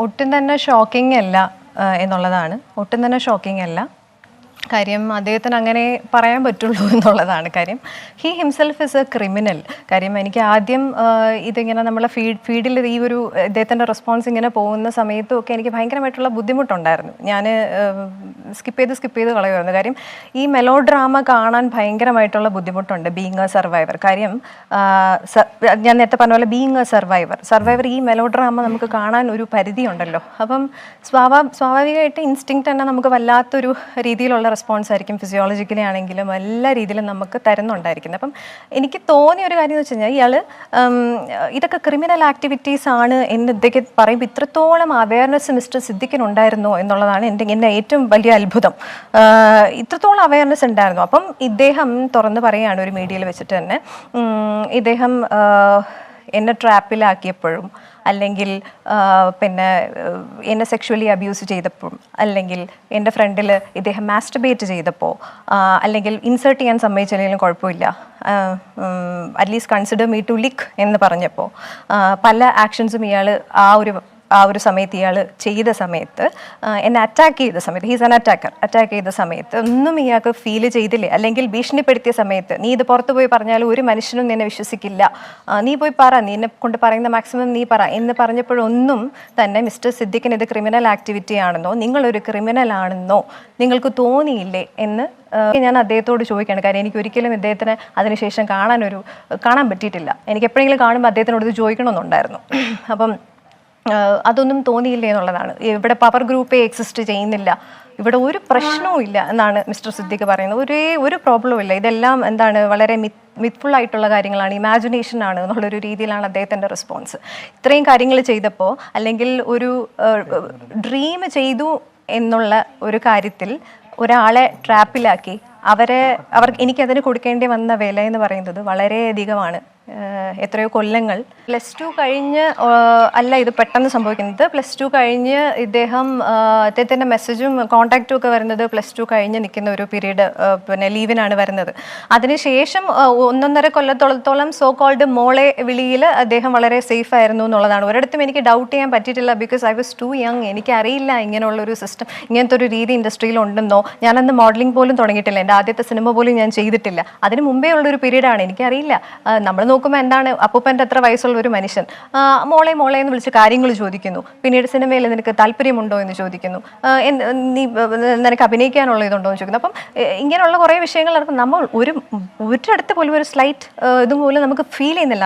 ഒട്ടും തന്നെ ഷോക്കിംഗ് അല്ല എന്നുള്ളതാണ്. ഒട്ടും തന്നെ ഷോക്കിംഗ് അല്ല. കാര്യം അദ്ദേഹത്തിന് അങ്ങനെ പറയാൻ പറ്റുള്ളൂ എന്നുള്ളതാണ് കാര്യം. He himself is A criminal. കാര്യം എനിക്ക് ആദ്യം ഇതിങ്ങനെ നമ്മളെ ഫീഡിൽ ഈ ഒരു ഇദ്ദേഹത്തിൻ്റെ റെസ്പോൺസ് ഇങ്ങനെ പോകുന്ന സമയത്തും ഒക്കെ എനിക്ക് ഭയങ്കരമായിട്ടുള്ള ബുദ്ധിമുട്ടുണ്ടായിരുന്നു. ഞാൻ സ്കിപ്പ് ചെയ്ത് കളയുമായിരുന്നു. കാര്യം ഈ മെലോ ഡ്രാമ കാണാൻ ഭയങ്കരമായിട്ടുള്ള ബുദ്ധിമുട്ടുണ്ട് ബീയിങ് എ സർവൈവർ. കാര്യം ഞാൻ നേരത്തെ പറഞ്ഞ പോലെ ബീയിങ് എ സർവൈവർ ഈ മെലോ ഡ്രാമ നമുക്ക് കാണാൻ ഒരു പരിധി ഉണ്ടല്ലോ. അപ്പം സ്വാഭാവികമായിട്ട് ഇൻസ്റ്റിങ്ക്റ്റ് തന്നെ നമുക്ക് വല്ലാത്തൊരു രീതിയിലുള്ള റെസ്പോൺസ് ആയിരിക്കും ഫിസിയോളജിക്കലി ആണെങ്കിലും എല്ലാ രീതിയിലും നമുക്ക് തരുന്നുണ്ടായിരിക്കുന്നത്. അപ്പം എനിക്ക് തോന്നിയ ഒരു കാര്യം എന്ന് വെച്ച് കഴിഞ്ഞാൽ ഇയാൾ ഇതൊക്കെ ക്രിമിനൽ ആക്ടിവിറ്റീസ് ആണ് എന്ന് ഇതൊക്കെ പറയുമ്പോൾ ഇത്രത്തോളം അവയർനെസ് മിസ്റ്റർ സിദ്ദിഖിനുണ്ടായിരുന്നോ എന്നുള്ളതാണ് എൻ്റെ ഏറ്റവും വലിയ അത്ഭുതം. ഇത്രത്തോളം അവയർനെസ് ഉണ്ടായിരുന്നു. അപ്പം ഇദ്ദേഹം തുറന്ന് പറയുകയാണ് ഒരു മീഡിയയിൽ വെച്ചിട്ട് തന്നെ, ഇദ്ദേഹം എന്നെ ട്രാപ്പിലാക്കിയപ്പോഴും അല്ലെങ്കിൽ പിന്നെ എന്നെ സെക്ഷുവലി അബ്യൂസ് ചെയ്തപ്പോഴും അല്ലെങ്കിൽ എൻ്റെ ഫ്രണ്ടിൽ ഇദ്ദേഹം മാസ്റ്റർബേറ്റ് ചെയ്തപ്പോൾ അല്ലെങ്കിൽ ഇൻസേർട്ട് ചെയ്യാൻ സമ്മതിച്ചില്ലെങ്കിലും കുഴപ്പമില്ല, അറ്റ്ലീസ്റ്റ് കൺസിഡർ മീ ടു ലിക്ക് എന്ന് പറഞ്ഞപ്പോൾ പല ആക്ഷൻസും ഇയാൾ ആ ഒരു സമയത്ത് ഇയാൾ ചെയ്ത സമയത്ത് എന്നെ അറ്റാക്ക് ചെയ്ത സമയത്ത്, ഹീസ് ആൻ അറ്റാക്ക് ചെയ്ത സമയത്ത് ഒന്നും ഇയാൾക്ക് ഫീൽ ചെയ്തില്ലേ? അല്ലെങ്കിൽ ഭീഷണിപ്പെടുത്തിയ സമയത്ത് നീ ഇത് പുറത്ത് പോയി പറഞ്ഞാലും ഒരു മനുഷ്യനും നിന്നെ വിശ്വസിക്കില്ല, നീ പോയി പറ, നീ എന്നെ കൊണ്ട് പറയുന്ന മാക്സിമം നീ പറ എന്ന് പറഞ്ഞപ്പോഴൊന്നും തന്നെ മിസ്റ്റർ സിദ്ദിഖിന് ഇത് ക്രിമിനൽ ആക്ടിവിറ്റി ആണെന്നോ നിങ്ങളൊരു ക്രിമിനൽ ആണെന്നോ നിങ്ങൾക്ക് തോന്നിയില്ലേ എന്ന് ഞാൻ അദ്ദേഹത്തോട് ചോദിക്കുകയാണ്. കാര്യം എനിക്ക് ഒരിക്കലും ഇദ്ദേഹത്തിന് അതിനുശേഷം കാണാൻ പറ്റിയിട്ടില്ല. എനിക്ക് എപ്പോഴെങ്കിലും കാണുമ്പോൾ അദ്ദേഹത്തിനോട് ഇത് ചോദിക്കണമെന്നുണ്ടായിരുന്നു. അപ്പം അതൊന്നും തോന്നിയില്ല എന്നുള്ളതാണ്. ഇവിടെ പവർ ഗ്രൂപ്പേ എക്സിസ്റ്റ് ചെയ്യുന്നില്ല, ഇവിടെ ഒരു പ്രശ്നവും ഇല്ല എന്നാണ് മിസ്റ്റർ സിദ്ദിഖ് പറയുന്നത്. ഒരു പ്രോബ്ലവും ഇല്ല, ഇതെല്ലാം എന്താണ് വളരെ മിത്ഫുൾ ആയിട്ടുള്ള കാര്യങ്ങളാണ്, ഇമാജിനേഷൻ ആണ് എന്നുള്ളൊരു രീതിയിലാണ് അദ്ദേഹത്തിൻ്റെ റെസ്പോൺസ്. ഇത്രയും കാര്യങ്ങൾ ചെയ്തപ്പോൾ അല്ലെങ്കിൽ ഒരു ഡ്രീം ചെയ്തു എന്നുള്ള ഒരു കാര്യത്തിൽ ഒരാളെ ട്രാപ്പിലാക്കി എനിക്കതിന് കൊടുക്കേണ്ടി വന്ന വില എന്ന് പറയുന്നത് വളരെയധികമാണ്. എത്രയോ കൊല്ലങ്ങൾ. +2 കഴിഞ്ഞ് അല്ല ഇത് പെട്ടെന്ന് സംഭവിക്കുന്നത്. +2 കഴിഞ്ഞ് അദ്ദേഹത്തിൻ്റെ മെസ്സേജും കോൺടാക്റ്റും ഒക്കെ വരുന്നത് +2 കഴിഞ്ഞ് നിൽക്കുന്ന ഒരു പീരീഡ് പിന്നെ ലീവിനാണ് വരുന്നത്. അതിനുശേഷം 1.5 കൊല്ലത്തോളം സോ കോൾഡ് മോളെ വിളിയിൽ അദ്ദേഹം വളരെ സേഫ് ആയിരുന്നു എന്നുള്ളതാണ്. ഒരിടത്തും എനിക്ക് ഡൗട്ട് ചെയ്യാൻ പറ്റിയിട്ടില്ല. Because I was too young. എനിക്കറിയില്ല ഇങ്ങനെയുള്ളൊരു സിസ്റ്റം, ഇങ്ങനത്തെ ഒരു രീതി ഇൻഡസ്ട്രിയിൽ ഉണ്ടെന്നോ. ഞാനന്ന് മോഡലിംഗ് പോലും തുടങ്ങിയിട്ടില്ല, എൻ്റെ ആദ്യത്തെ സിനിമ പോലും ഞാൻ ചെയ്തിട്ടില്ല. അതിന് മുമ്പേ ഉള്ളൊരു പീരീഡാണ്. എനിക്കറിയില്ല. നമ്മൾ നോക്കുമ്പോൾ എന്താണ് അപ്പൂപ്പൻ്റെ അത്ര വയസ്സുള്ള ഒരു മനുഷ്യൻ മോളെ എന്ന് വിളിച്ച് കാര്യങ്ങൾ ചോദിക്കുന്നു. പിന്നീട് സിനിമയിൽ നിനക്ക് താല്പര്യമുണ്ടോ എന്ന് ചോദിക്കുന്നു, നിനക്ക് അഭിനയിക്കാനുള്ള ഇതുണ്ടോ എന്ന് ചോദിക്കുന്നു. അപ്പം ഇങ്ങനെയുള്ള കുറേ വിഷയങ്ങൾ നമ്മൾ ഒരിടത്ത് പോലും ഒരു സ്ലൈറ്റ് ഇതുപോലും നമുക്ക് ഫീൽ ചെയ്യുന്നില്ല.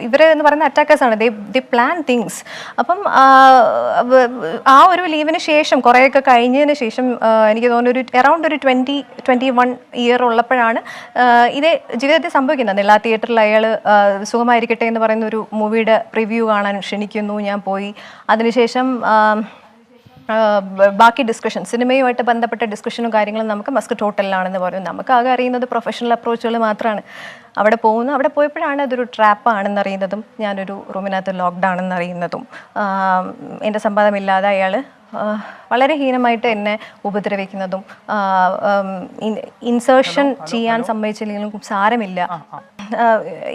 ഇവരെ എന്ന് പറയുന്ന അറ്റാക്കേഴ്സാണ്, ദേ പ്ലാൻ തിങ്സ്. അപ്പം ആ ഒരു ലീവിന് ശേഷം കുറേയൊക്കെ കഴിഞ്ഞതിന് ശേഷം എനിക്ക് തോന്നുന്നു അറൗണ്ട് ഒരു 21 ഇയർ ഉള്ളപ്പോഴാണ് ഇത് ജീവിതത്തിൽ സംഭവിക്കുന്നത്. നിള തിയേറ്ററിൽ അയാൾ സുഖമായിരിക്കട്ടെ എന്ന് പറയുന്ന ഒരു മൂവിയുടെ പ്രിവ്യൂ കാണാൻ ക്ഷണിക്കുന്നു. ഞാൻ പോയി. അതിനുശേഷം ബാക്കി ഡിസ്കഷൻ, സിനിമയുമായിട്ട് ബന്ധപ്പെട്ട ഡിസ്കഷനും കാര്യങ്ങളും നമുക്ക് മസ്കറ്റ് ഹോട്ടലിലാണെന്ന് പറയും. നമുക്ക് ആകെ അറിയുന്നത് പ്രൊഫഷണൽ അപ്രോച്ചുകൾ മാത്രമാണ്. അവിടെ പോയപ്പോഴാണ് അതൊരു ട്രാപ്പാണെന്ന് അറിയുന്നതും ഞാനൊരു റൂമിനകത്ത് ലോക്ക്ഡ് ആണെന്ന് അറിയുന്നതും. എൻ്റെ സമ്മതമില്ലാതെ അയാൾ വളരെ ഹീനമായിട്ട് എന്നെ ഉപദ്രവിക്കുന്നതും ഇൻസേർഷൻ ചെയ്യാൻ സമ്മതിച്ചില്ലെങ്കിലും സാരമില്ല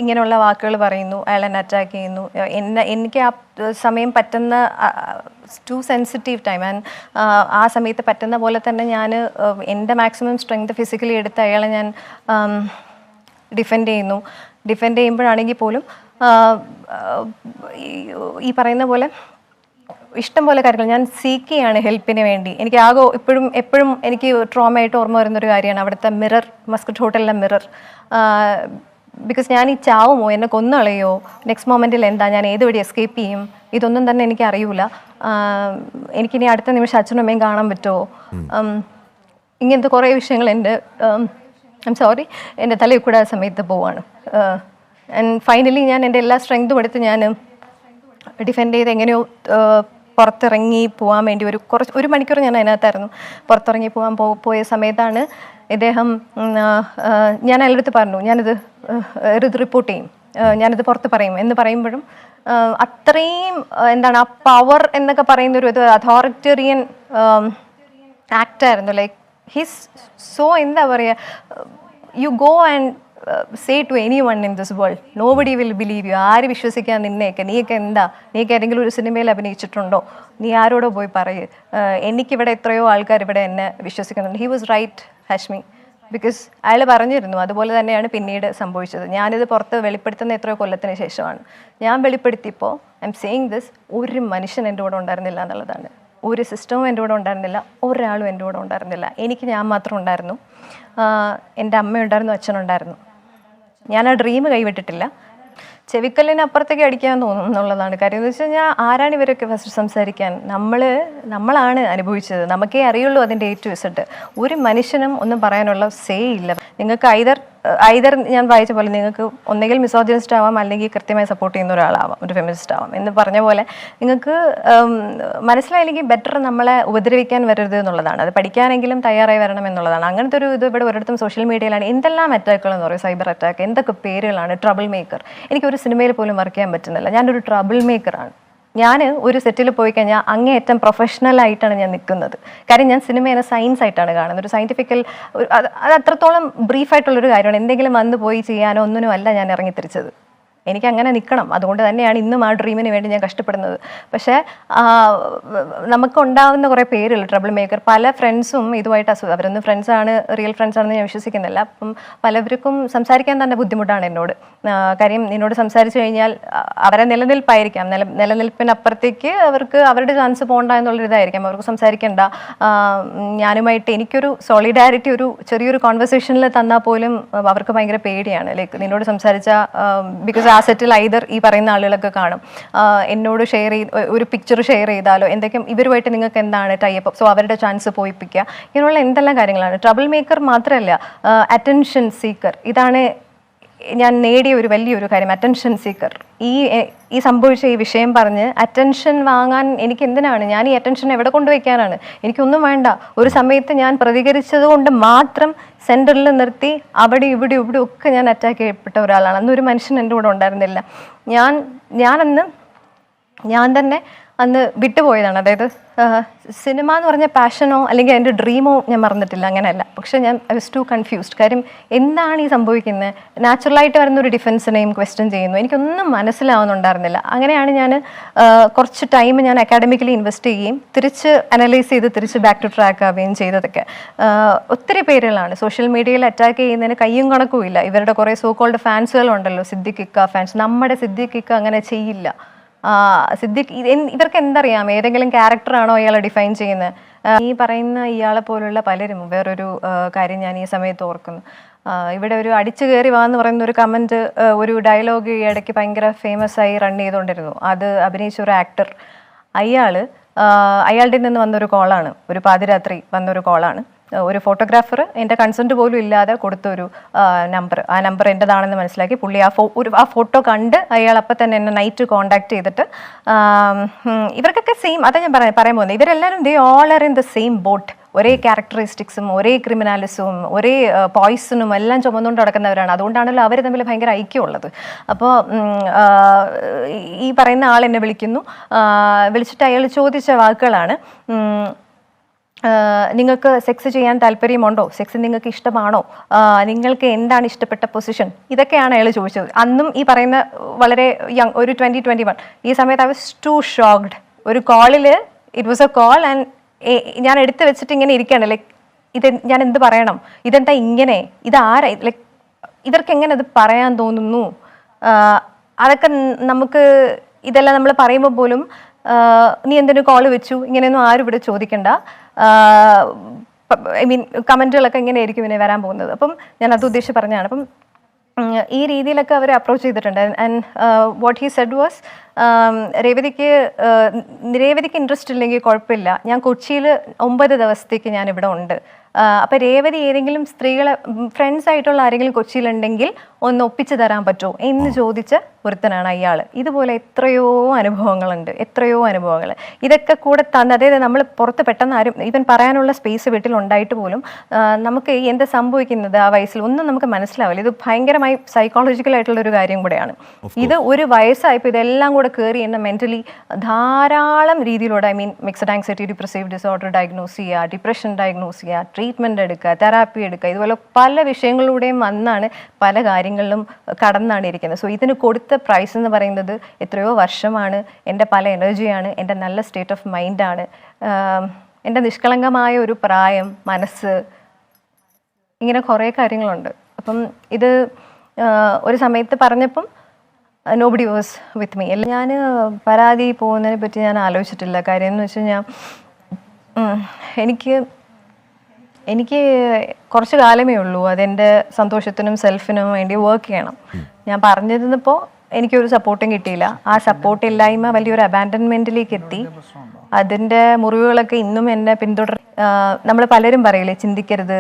ഇങ്ങനെയുള്ള വാക്കുകൾ പറയുന്നു. അയാൾ എന്നെ അറ്റാക്ക് ചെയ്യുന്നു. എനിക്ക് ആ സമയം പറ്റുന്ന ടു സെൻസിറ്റീവ് ടൈം ആൻഡ് ആ സമയത്ത് പറ്റുന്ന പോലെ തന്നെ ഞാൻ എൻ്റെ മാക്സിമം സ്ട്രെങ്ത് ഫിസിക്കലി എടുത്ത് അയാളെ ഞാൻ ഡിഫെൻഡ് ചെയ്യുമ്പോഴാണെങ്കിൽ പോലും ഈ പറയുന്ന പോലെ ഇഷ്ടം പോലെ കാര്യങ്ങൾ ഞാൻ സീക്ക് ചെയ്യാണ് ഹെൽപ്പിന് വേണ്ടി. എനിക്ക് ആകെ എപ്പോഴും എനിക്ക് ട്രോമയായിട്ട് ഓർമ്മ വരുന്നൊരു കാര്യമാണ് അവിടുത്തെ മിറർ, മസ്കറ്റ് ഹോട്ടലിലെ മിറർ. ബിക്കോസ് ഞാൻ ഈ ചാവുമോ, എന്നെ കൊന്നുകളയോ, നെക്സ്റ്റ് മൊമെൻറ്റിൽ എന്താ, ഞാൻ ഏത് വഴി എസ്കേപ്പ് ചെയ്യും, ഇതൊന്നും തന്നെ എനിക്ക് അറിയൂല. എനിക്കിനി അടുത്ത നിമിഷം അച്ഛനും അമ്മയും കാണാൻ പറ്റുമോ, ഇങ്ങനത്തെ കുറേ വിഷയങ്ങൾ എൻ്റെ തലയിൽ കൂടെ ആ സമയത്ത് പോവാണ്. ആൻഡ് ഫൈനലി ഞാൻ എൻ്റെ എല്ലാ സ്ട്രെങ്തും എടുത്ത് ഞാൻ ഡിഫെൻഡ് ചെയ്ത് എങ്ങനെയോ പുറത്തിറങ്ങി പോകാൻ വേണ്ടി ഒരു മണിക്കൂർ ഞാൻ അതിനകത്തായിരുന്നു. പുറത്തിറങ്ങി പോയ സമയത്താണ് ഇദ്ദേഹം, ഞാൻ അയാളുടെ പറഞ്ഞു ഞാനിത് റിപ്പോർട്ട് ചെയ്യും, ഞാനിത് പുറത്ത് പറയും എന്ന് പറയുമ്പോഴും അത്രയും എന്താണ് ആ പവർ എന്നൊക്കെ പറയുന്ന ഒരു അതോറിറ്റേറിയൻ ആക്റ്റായിരുന്നു. ലൈക്ക് ഹിസ് സോ എന്താ പറയുക, you go and say to anyone in this world, nobody will believe you. ആര് വിശ്വസിക്കാൻ നിന്നെയൊക്കെ? നീയൊക്കെ എന്താ? നീയൊക്കെ ഏതെങ്കിലും ഒരു സിനിമയിൽ അഭിനയിച്ചിട്ടുണ്ടോ? നീ ആരോടോ പോയി പറയ്. എനിക്കിവിടെ എത്രയോ ആൾക്കാർ ഇവിടെ എന്നെ വിശ്വസിക്കുന്നുണ്ട്. He was right Hashmi, because അയാൾ പറഞ്ഞിരുന്നു. അതുപോലെ തന്നെയാണ് പിന്നീട് സംഭവിച്ചത്. ഞാനിത് പുറത്ത് വെളിപ്പെടുത്തുന്ന എത്രയോ കൊല്ലത്തിന് ശേഷമാണ്. ഞാൻ വെളിപ്പെടുത്തിയപ്പോൾ ഐ എം സേയിങ് ദിസ്, ഒരു മനുഷ്യൻ എൻ്റെ കൂടെ ഉണ്ടായിരുന്നില്ല എന്നുള്ളതാണ്. ഒരു സിസ്റ്റവും എൻ്റെ കൂടെ ഉണ്ടായിരുന്നില്ല, ഒരാളും എൻ്റെ കൂടെ ഉണ്ടായിരുന്നില്ല. എനിക്ക് ഞാൻ മാത്രം ഉണ്ടായിരുന്നു. എൻ്റെ അമ്മയുണ്ടായിരുന്നു, അച്ഛനുണ്ടായിരുന്നു. ഞാൻ ആ ഡ്രീം കൈവിട്ടിട്ടില്ല. ചെവിക്കല്ലിന് അപ്പുറത്തേക്ക് അടിക്കാൻ തോന്നും എന്നുള്ളതാണ് കാര്യം. എന്ന് വെച്ച് കഴിഞ്ഞാൽ ആരാണ് ഇവരൊക്കെ ഫസ്റ്റ് സംസാരിക്കാൻ? നമ്മളാണ് അനുഭവിച്ചത്, നമുക്കേ അറിയുള്ളൂ അതിൻ്റെ A to Z. ഒരു മനുഷ്യനും ഒന്നും പറയാനുള്ള സേ ഇല്ല. നിങ്ങൾക്ക് ഐദർ ഞാൻ വായിച്ച പോലെ നിങ്ങൾക്ക് ഒന്നുകിൽ മിസോജിനിസ്റ്റ് ആവാം, അല്ലെങ്കിൽ കൃത്യമായി സപ്പോർട്ട് ചെയ്യുന്ന ഒരാളാവാം, ഒരു ഫെമിനിസ്റ്റ് ആവാം എന്ന് പറഞ്ഞ പോലെ. നിങ്ങൾക്ക് മനസ്സിലായില്ലെങ്കിൽ ബെറ്റർ നമ്മളെ ഉപദ്രവിക്കാൻ വരരുത് എന്നുള്ളതാണ്. അത് പഠിക്കാനെങ്കിലും തയ്യാറായി വരണം എന്നുള്ളതാണ്. അങ്ങനത്തെ ഒരു ഇത് ഇവിടെ ഒരിടത്തും സോഷ്യൽ മീഡിയയിലാണ്. എന്തെല്ലാം അറ്റാക്കുകൾ എന്ന് പറയും, സൈബർ അറ്റാക്ക്, എന്തൊക്കെ പേരുകളാണ്. Trouble maker. എനിക്കൊരു സിനിമയിൽ പോലും വർക്ക് ചെയ്യാൻ പറ്റുന്നില്ല. ഞാനൊരു ട്രബിൾ മേക്കറാണ്. ഞാൻ ഒരു സെറ്റിൽ പോയി കഴിഞ്ഞാൽ അങ്ങേയറ്റം പ്രൊഫഷണലായിട്ടാണ് ഞാൻ നിൽക്കുന്നത്. കാര്യം ഞാൻ സിനിമയെ സയൻസ് ആയിട്ടാണ് കാണുന്നത്. ഒരു സയൻറ്റിഫിക്കൽ അത് അത്രത്തോളം ബ്രീഫായിട്ടുള്ളൊരു കാര്യമാണ്. എന്തെങ്കിലും വന്ന് പോയി ചെയ്യാനോ ഒന്നിനും അല്ല ഞാൻ ഇറങ്ങിത്തിരിച്ചത്. എനിക്ക് അങ്ങനെ നിൽക്കണം. അതുകൊണ്ട് തന്നെയാണ് ഇന്നും ആ ഡ്രീമിന് വേണ്ടി ഞാൻ കഷ്ടപ്പെടുന്നത്. പക്ഷേ നമുക്കുണ്ടാവുന്ന കുറേ പേരുകൾ ട്രബിൾ മേക്കർ. പല ഫ്രണ്ട്സും ഇതുമായിട്ട് അവരൊന്നും ഫ്രണ്ട്സാണ്, റിയൽ ഫ്രണ്ട്സാണെന്ന് ഞാൻ വിശ്വസിക്കുന്നില്ല. അപ്പം പലവർക്കും സംസാരിക്കാൻ തന്നെ ബുദ്ധിമുട്ടാണ് എന്നോട്. കാര്യം എന്നോട് സംസാരിച്ചു കഴിഞ്ഞാൽ അവരെ നിലനിൽപ്പായിരിക്കാം, നിലനിൽപ്പിനപ്പുറത്തേക്ക് അവർക്ക് അവരുടെ ചാൻസ് പോകണ്ട എന്നുള്ളൊരിതായിരിക്കാം. അവർക്ക് സംസാരിക്കേണ്ട. ഞാനുമായിട്ട് എനിക്കൊരു സോളിഡാരിറ്റി ഒരു ചെറിയൊരു കോൺവെർസേഷനിൽ തന്നാൽ പോലും അവർക്ക് ഭയങ്കര പേടിയാണ്. ലൈക്ക് നിന്നോട് സംസാരിച്ച ബിക്കോസ് ആ സെറ്റിൽ ഐദർ ഈ പറയുന്ന ആളുകളൊക്കെ കാണും. എന്നോട് ഒരു പിക്ചർ ഷെയർ ചെയ്താലോ എന്തൊക്കെയും ഇവരുമായിട്ട് നിങ്ങൾക്ക് എന്താണ് ടൈപ്പ്, സോ അവരുടെ ചാൻസ് പോയിപ്പിക്കുക, ഇങ്ങനെയുള്ള എന്തെല്ലാം കാര്യങ്ങളാണ്. ട്രബിൾ മേക്കർ മാത്രമല്ല, അറ്റൻഷൻ സീക്കർ. ഇതാണ് ഞാൻ നേടിയ ഒരു വലിയൊരു കാര്യം, അറ്റൻഷൻ സീക്കർ. ഈ സംഭവിച്ച ഈ വിഷയം പറഞ്ഞ് അറ്റൻഷൻ വാങ്ങാൻ എനിക്ക് എന്തിനാണ്? ഞാൻ ഈ അറ്റൻഷൻ എവിടെ കൊണ്ടുവയ്ക്കാനാണ്? എനിക്കൊന്നും വേണ്ട. ഒരു സമയത്ത് ഞാൻ പ്രതികരിച്ചത് കൊണ്ട് മാത്രം സെൻറ്ററിൽ നിർത്തി അവിടെ ഇവിടെ ഒക്കെ ഞാൻ അറ്റാക്ക് ചെയ്യപ്പെട്ട ഒരാളാണ്. അന്നൊരു മനുഷ്യൻ എൻ്റെ കൂടെ ഉണ്ടായിരുന്നില്ല. ഞാൻ തന്നെ അന്ന് വിട്ടുപോയതാണ്. അതായത് സിനിമ എന്ന് പറഞ്ഞ പാഷനോ അല്ലെങ്കിൽ എൻ്റെ ഡ്രീമോ ഞാൻ മറന്നിട്ടില്ല, അങ്ങനെയല്ല. പക്ഷേ ഞാൻ ഐ വാസ് ടു കൺഫ്യൂസ്ഡ്. കാര്യം എന്താണ് ഈ സംഭവിക്കുന്നത്? നാച്ചുറലായിട്ട് വരുന്നൊരു ഡിഫൻസിനെയും ക്വസ്റ്റ്യൻ ചെയ്യുന്നു. എനിക്കൊന്നും മനസ്സിലാവുന്നുണ്ടായിരുന്നില്ല. അങ്ങനെയാണ് ഞാൻ കുറച്ച് ടൈം ഞാൻ അക്കാഡമിക്കലി ഇൻവെസ്റ്റ് ചെയ്യുകയും തിരിച്ച് അനലൈസ് ചെയ്ത് തിരിച്ച് ബാക്ക് ടു ട്രാക്ക് ആവുകയും ചെയ്തതൊക്കെ. ഒത്തിരി പേരുകളാണ് സോഷ്യൽ മീഡിയയിൽ അറ്റാക്ക് ചെയ്യുന്നതിന് കയ്യും കണക്കും ഇല്ല. ഇവരുടെ കുറേ സോ കോൾഡ് ഫാൻസുകളുണ്ടല്ലോ, സിദ്ദിഖ് ഇക്ക ഫാൻസ്. നമ്മുടെ സിദ്ദിഖ് ഇക്ക അങ്ങനെ ചെയ്യില്ല. സിദ്ദിഖ് ഇവർക്ക് എന്തറിയാം? ഏതെങ്കിലും ക്യാരക്ടറാണോ ഇയാളെ ഡിഫൈൻ ചെയ്യുന്നത്? ഈ പറയുന്ന ഇയാളെ പോലുള്ള പലരും. വേറൊരു കാര്യം ഞാൻ ഈ സമയത്ത് ഓർക്കുന്നു. ഇവിടെ ഒരു അടിച്ചു കയറി വാന്ന് പറയുന്ന ഒരു കമൻറ്റ്, ഒരു ഡയലോഗ് ഈ ഇടയ്ക്ക് ഭയങ്കര ഫേമസ് ആയി റൺ ചെയ്തുകൊണ്ടിരുന്നു. അത് അഭിനയിച്ച ഒരു ആക്ടർ, അയാളുടെ നിന്ന് വന്നൊരു കോളാണ്, ഒരു പാതിരാത്രി വന്നൊരു കോളാണ്. ഒരു ഫോട്ടോഗ്രാഫർ എൻ്റെ കൺസെൻറ്റ് പോലും ഇല്ലാതെ കൊടുത്തൊരു നമ്പർ. ആ നമ്പർ എൻ്റെതാണെന്ന് മനസ്സിലാക്കി പുള്ളി ആ ഫോട്ടോ കണ്ട് അയാൾ അപ്പം തന്നെ എന്നെ നൈറ്റ് കോൺടാക്ട് ചെയ്തിട്ട്, ഇവർക്കൊക്കെ സെയിം, അതാ ഞാൻ പറയാൻ പോകുന്നത്. ഇവരെല്ലാവരും they all are in the same boat. ഒരേ ക്യാരക്ടറിസ്റ്റിക്സും ഒരേ ക്രിമിനാലിസവും ഒരേ പോയ്സണും എല്ലാം ചുമന്നുകൊണ്ട് നടക്കുന്നവരാണ്. അതുകൊണ്ടാണല്ലോ അവർ തമ്മിൽ ഭയങ്കര ഐക്യമുള്ളത്. അപ്പോൾ ഈ പറയുന്ന ആൾ എന്നെ വിളിച്ചിട്ട് അയാൾ ചോദിച്ച വാക്കുകളാണ്, നിങ്ങൾക്ക് സെക്സ് ചെയ്യാൻ താല്പര്യമുണ്ടോ? സെക്സ് നിങ്ങൾക്ക് ഇഷ്ടമാണോ? നിങ്ങൾക്ക് എന്താണ് ഇഷ്ടപ്പെട്ട പൊസിഷൻ? ഇതൊക്കെയാണ് അയാൾ ചോദിച്ചത്. അന്നും ഈ പറയുന്ന വളരെ യങ്, ഒരു 20-21. ഈ സമയത്ത് ഐ വാസ് ടു ഷോക്ക്ഡ്. ഒരു കോളിൽ, it was a call and ഞാൻ എടുത്ത് വെച്ചിട്ട് ഇങ്ങനെ ഇരിക്കുകയാണ്. ലൈക്ക് ഞാൻ എന്ത് പറയണം? ഇതെന്താ ഇങ്ങനെ? ഇതാരാ? ലൈക്ക് ഇവർക്ക് എങ്ങനെ അത് പറയാൻ തോന്നുന്നു? അതൊക്കെ നമുക്ക്, ഇതെല്ലാം നമ്മൾ പറയുമ്പോൾ പോലും നീ എന്തിനു കോൾ വെച്ചു, ഇങ്ങനെയൊന്നും ആരും ഇവിടെ ചോദിക്കണ്ട. ഐ മീൻ കമൻറ്റുകളൊക്കെ എങ്ങനെയായിരിക്കും ഇങ്ങനെ വരാൻ പോകുന്നത്. അപ്പം ഞാൻ അത് ഉദ്ദേശിച്ച് പറഞ്ഞതാണ്. അപ്പം ഈ രീതിയിലൊക്കെ അവർ അപ്രോച്ച് ചെയ്തിട്ടുണ്ട്. And what he said was, രേവതിക്ക് ഇൻട്രസ്റ്റ് ഇല്ലെങ്കിൽ കുഴപ്പമില്ല, ഞാൻ കൊച്ചിയിൽ 9 ദിവസത്തേക്ക് ഞാൻ ഇവിടെ ഉണ്ട്. അപ്പോൾ രേവതി ഏതെങ്കിലും സ്ത്രീകളെ, ഫ്രണ്ട്സ് ആയിട്ടുള്ള ആരെങ്കിലും കൊച്ചിയിലുണ്ടെങ്കിൽ ഒന്ന് ഒപ്പിച്ച് തരാൻ പറ്റുമോ എന്ന് ചോദിച്ച ഒരുത്തനാണ് അയാൾ. ഇതുപോലെ എത്രയോ അനുഭവങ്ങളുണ്ട്. ഇതൊക്കെ കൂടെ തന്ന്, അതായത് നമ്മൾ പുറത്ത് പെട്ടെന്ന് ആരും ഈവൻ പറയാനുള്ള സ്പേസ് വീട്ടിലുണ്ടായിട്ട് പോലും നമുക്ക് എന്താ സംഭവിക്കുന്നത് ആ വയസ്സിൽ ഒന്നും നമുക്ക് മനസ്സിലാവില്ല. ഇത് ഭയങ്കരമായി സൈക്കോളജിക്കൽ ആയിട്ടുള്ളൊരു കാര്യം കൂടെയാണ്. ഇത് ഒരു വയസ്സായപ്പോൾ ഇതെല്ലാം കൂടെ കയറി എന്നെ മെൻ്റലി ധാരാളം രീതിയിലൂടെ, I mean mixed anxiety depressive disorder diagnose ചെയ്യുക, ഡിപ്രഷൻ ഡയഗ്നോസ് ചെയ്യുക, ട്രീറ്റ്മെൻറ്റ് എടുക്കുക, തെറാപ്പി എടുക്കുക, ഇതുപോലെ പല വിഷയങ്ങളിലൂടെയും വന്നാണ് പല കാര്യങ്ങളിലും കടന്നാണ് ഇരിക്കുന്നത്. സോ ഇതിന് കൊടുത്ത പ്രൈസ് എന്ന് പറയുന്നത് എത്രയോ വർഷമാണ്, എൻ്റെ പല എനർജിയാണ്, എൻ്റെ നല്ല സ്റ്റേറ്റ് ഓഫ് മൈൻഡാണ്, എൻ്റെ നിഷ്കളങ്കമായ ഒരു പ്രായം, മനസ്സ്, ഇങ്ങനെ കുറേ കാര്യങ്ങളുണ്ട്. അപ്പം ഇത് ഒരു സമയത്ത് പറഞ്ഞപ്പം നോബഡി വാസ് വിത്ത് മീ. ഞാൻ പരാതി പോകുന്നതിനെ പറ്റി ഞാൻ ആലോചിച്ചിട്ടില്ല. കാര്യം എന്ന് വെച്ച് കഴിഞ്ഞാൽ എനിക്ക് കുറച്ച് കാലമേ ഉള്ളൂ അതെൻ്റെ സന്തോഷത്തിനും സെൽഫിനും വേണ്ടി വർക്ക് ചെയ്യണം. ഞാൻ പറഞ്ഞിരുന്നപ്പോൾ എനിക്കൊരു സപ്പോർട്ടും കിട്ടിയില്ല. ആ സപ്പോർട്ടില്ലായ്മ വലിയൊരു അബാൻഡൻമെൻറ്റിലേക്ക് എത്തി. അതിൻ്റെ മുറിവുകളൊക്കെ ഇന്നും എന്നെ നമ്മൾ പലരും പറയില്ലേ, ചിന്തിക്കരുത്,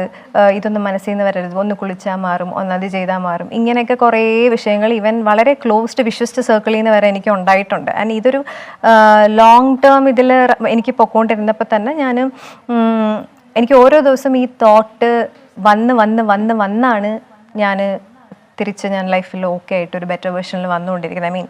ഇതൊന്നും മനസ്സിൽ നിന്ന് വരരുത്, ഒന്ന് കുളിച്ചാൽ മാറും, ഒന്നത് ചെയ്താൽ മാറും, ഇങ്ങനെയൊക്കെ കുറേ വിഷയങ്ങൾ ഈവൻ വളരെ ക്ലോസ്ഡ് വിശ്വസ്ഡ് സർക്കിളിൽ നിന്ന് വരെ എനിക്ക് ഉണ്ടായിട്ടുണ്ട്. ആൻഡ് ഇതൊരു ലോങ് ടേം ഇതിൽ എനിക്ക് പൊക്കോണ്ടിരുന്നപ്പോൾ തന്നെ എനിക്ക് ഓരോ ദിവസം ഈ തോട്ട് വന്നാണ് ഞാൻ തിരിച്ച് ലൈഫിൽ ഓക്കെ ആയിട്ട് ഒരു ബെറ്റർ വേർഷനിൽ വന്നുകൊണ്ടിരിക്കുന്നത്. I mean